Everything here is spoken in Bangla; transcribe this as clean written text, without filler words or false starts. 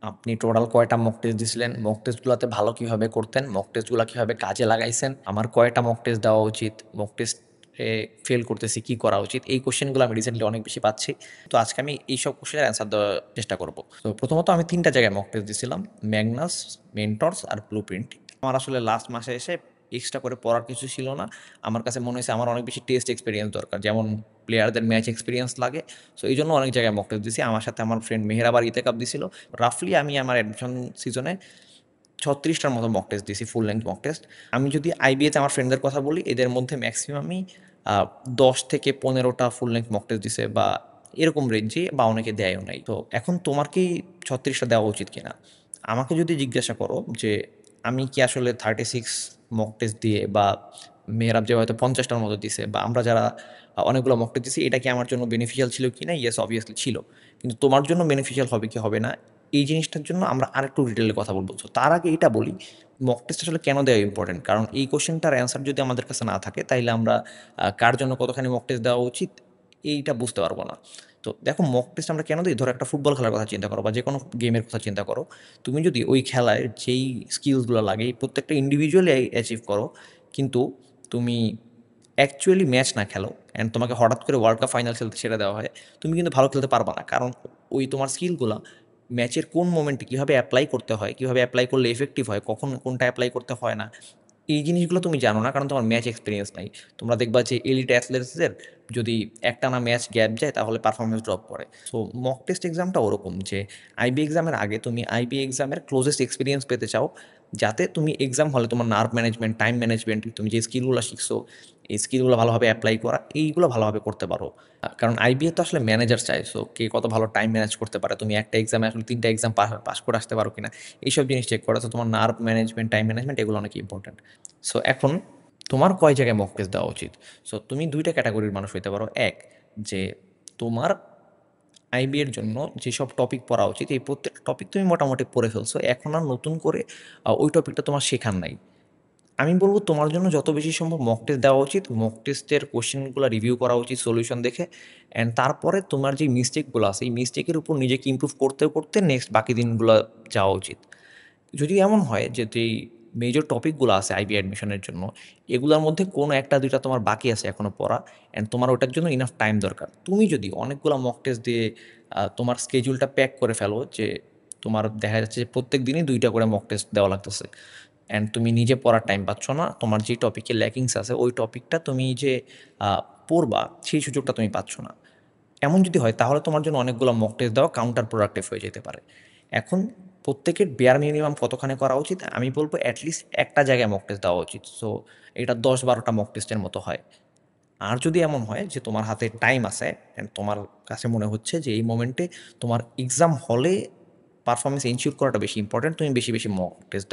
আপনি টোটাল কয়টা মক টেস্ট দিছিলেন? মক টেস্টগুলাতে ভালো কিভাবে করতেন? মক টেস্টগুলা কিভাবে কাজে লাগাইছেন? আমার কয়টা মক টেস্ট দেওয়া উচিত? মক টেস্টে ফেল করতেছি, কি করা উচিত? এই কোয়েশ্চেনগুলো আমি রিসেন্টলি অনেক বেশি পাচ্ছি। তো আজকে আমি এইসব কোয়েশ্চেনের অ্যান্সার দেওয়ার চেষ্টা করব। তো প্রথমত আমি ৩ টা জায়গায় মক টেস্ট দিছিলাম। ম্যাগনাস, মেন্টরস আর ব্লুপ্রিন্ট। আমার আসলে লাস্ট মাসে এসে এক্সট্রা করে পড়ার কিছু ছিল না। আমার কাছে মনে হইছে আমার অনেক বেশি টেস্ট এক্সপেরিয়েন্স দরকার। যেমন প্লেয়ারদের ম্যাচ এক্সপেরিয়েন্স লাগে। সো এইজন্য অনেক জায়গায় মক টেস্ট দিছি। আমার সাথে আমার ফ্রেন্ড মেহের আবার ইতেকাব দিছিল। রাফলি আমি আমার অ্যাডমিশন সিজনে ৩৬ টার মতো মক টেস্ট দিছি, ফুল লেংথ মক টেস্ট। আমি যদি আইবিএতে আমার ফ্রেন্ডদের কথা বলি, এদের মধ্যে ম্যাক্সিমামই ১০ থেকে ১৫ টা ফুল লেংথ মক টেস্ট দিছে বা এরকম রেঞ্জে, বা অনেকে দেয়ও নাই। তো এখন তোমার কি ৩৬ টা দেওয়া উচিত কিনা? আমাকে যদি জিজ্ঞাসা করো যে আমি কি আসলে 36 মক টেস্ট দিয়ে, বা মেহরাব যে হয়তো ৫০ টার মতো দিছে, বা আমরা যারা অনেকগুলো মক টেস্ট দিছি, এটা কি আমার জন্য বেনিফিশিয়াল ছিল কিনা? ইয়েস, অবভিয়াসলি ছিল। কিন্তু তোমার জন্য বেনিফিশিয়াল হবে কি হবে না, এই জিনিসটার জন্য আমরা আরেকটু ডিটেইলে কথা বলব। সো তার আগে এটা বলি, মক টেস্ট আসলে কেন দেওয়া ইম্পোর্টেন্ট? কারণ এই কোয়েশ্চেনটার অ্যান্সার যদি আমাদের কাছে না থাকে, তাইলে আমরা কার জন্য কতখানি মক টেস্ট দেওয়া উচিত, এইটা বুঝতে পারব না। তো দেখো, মক টেস্ট আমরা কেন দিই? ধরো একটা ফুটবল খেলার কথা চিন্তা করো, বা যেকোনো গেমের কথা চিন্তা করো। তুমি যদি ওই খেলায় যেই স্কিলসগুলো লাগে, এই প্রত্যেকটা ইন্ডিভিজুয়ালি অ্যাচিভ করো, কিন্তু তুমি অ্যাকচুয়ালি ম্যাচ না খেলো, অ্যান্ড তোমাকে হঠাৎ করে ওয়ার্ল্ড কাপ ফাইনাল খেলতে ছেড়ে দেওয়া হয়, তুমি কিন্তু ভালো খেলতে পারবা না। কারণ ওই তোমার স্কিলগুলা ম্যাচের কোন মোমেন্টে কীভাবে অ্যাপ্লাই করতে হয়, কীভাবে অ্যাপ্লাই করলে এফেক্টিভ হয়, কখন কোনটা অ্যাপ্লাই করতে হয় না, এই জিনিসগুলো তুমি জানো না, কারণ তোমার ম্যাচ এক্সপিরিয়েন্স নাই। তোমরা দেখবা যে এলিট অ্যাথলেটসদের যদি একটানা ম্যাচ গ্যাপ যায়, তাহলে পারফরমেন্স ড্রপ করে। সো মক টেস্ট এক্সামটা ওরকম যে আইবি এক্সামের আগে তুমি আইবি এক্সামের ক্লোজেস্ট এক্সপিরিয়েন্স পেতে চাও, যাতে তুমি এক্সাম হলে তোমার নার্ভ ম্যানেজমেন্ট, টাইম ম্যানেজমেন্ট, তুমি যে স্কিলগুলো শিখছো, এই স্কিলগুলো ভালোভাবে অ্যাপ্লাই করা, এইগুলো ভালোভাবে করতে পারো। কারণ আইবিএ তো আসলে ম্যানেজার চায়। সো কে কত ভালো টাইম ম্যানেজ করতে পারে, তুমি একটা এক্সামে আসলে ৩ টা এক্সাম পাস করে আসতে পারো কিনা, এইসব জিনিস চেক করা। তো তোমার নার্ভ ম্যানেজমেন্ট, টাইম ম্যানেজমেন্ট, এগুলো অনেক ইম্পর্টেন্ট। সো এখন তোমার কয় জায়গায় মক টেস্ট দেওয়া উচিত? সো তুমি ২ টা ক্যাটেগরির মানুষ হইতে পারো। এক, যে তোমার আইবি এর জন্য যেসব টপিক পড়া উচিত, এই প্রত্যেকটা টপিক তুমি মোটামুটি পড়ে ফেলছো। এখন আর নতুন করে ওই টপিকটা তোমার শেখার নাই। আমি বলব তোমার জন্য যত বেশি সম্ভব মক টেস্ট দেওয়া উচিত। মক টেস্টের কোয়েশ্চেনগুলো রিভিউ করা উচিত সলিউশন দেখে। অ্যান্ড তারপরে তোমার যে মিস্টেকগুলো আছে, এই মিস্টেকের উপর নিজেকে ইমপ্রুভ করতে, করতে নেক্সট বাকি দিনগুলা যাওয়া উচিত। যদি এমন হয় যে যেই মেজর টপিকগুলো আছে আইবি অ্যাডমিশনের জন্য, এগুলোর মধ্যে কোনো ১ টা ২ টা তোমার বাকি আছে এখনো পড়া, অ্যান্ড তোমার ওটার জন্য ইনাফ টাইম দরকার। তুমি যদি অনেকগুলা মক টেস্ট দিয়ে তোমার স্কেডিউলটা প্যাক করে ফেলো, যে তোমার দেখা যাচ্ছে যে প্রত্যেক দিনই ২ টা করে মক টেস্ট দেওয়া লাগতেছে, অ্যান্ড তুমি নিজে পড়ার টাইম পাচ্ছ না, তোমার যে টপিকে ল্যাকিংস আছে, ওই টপিকটা তুমি যে আ পড়বা, সেই সুযোগটা তুমি পাচ্ছ না। এমন যদি হয়, তাহলে তোমার জন্য অনেকগুলো মক টেস্ট দেওয়া কাউন্টার প্রোডাক্টিভ হয়ে যেতে পারে। এখন প্রত্যেকের বেয়ার মিনিমাম কতখানি করা উচিত? আমি বলব এটলিস্ট একটা জায়গায় মক টেস্ট দেওয়া উচিত। সো এটা ১০-১২ টা মক টেস্টের মতো হয়। আর যদি এমন হয় যে তোমার হাতে টাইম আছে, অ্যান্ড তোমার কাছে মনে হচ্ছে যে এই মোমেন্টে তোমার এক্সাম হলে পারফরম্যান্স এনশিওর করাটা বেশি ইম্পোর্টেন্ট, তুমি বেশি, বেশি মক টেস্ট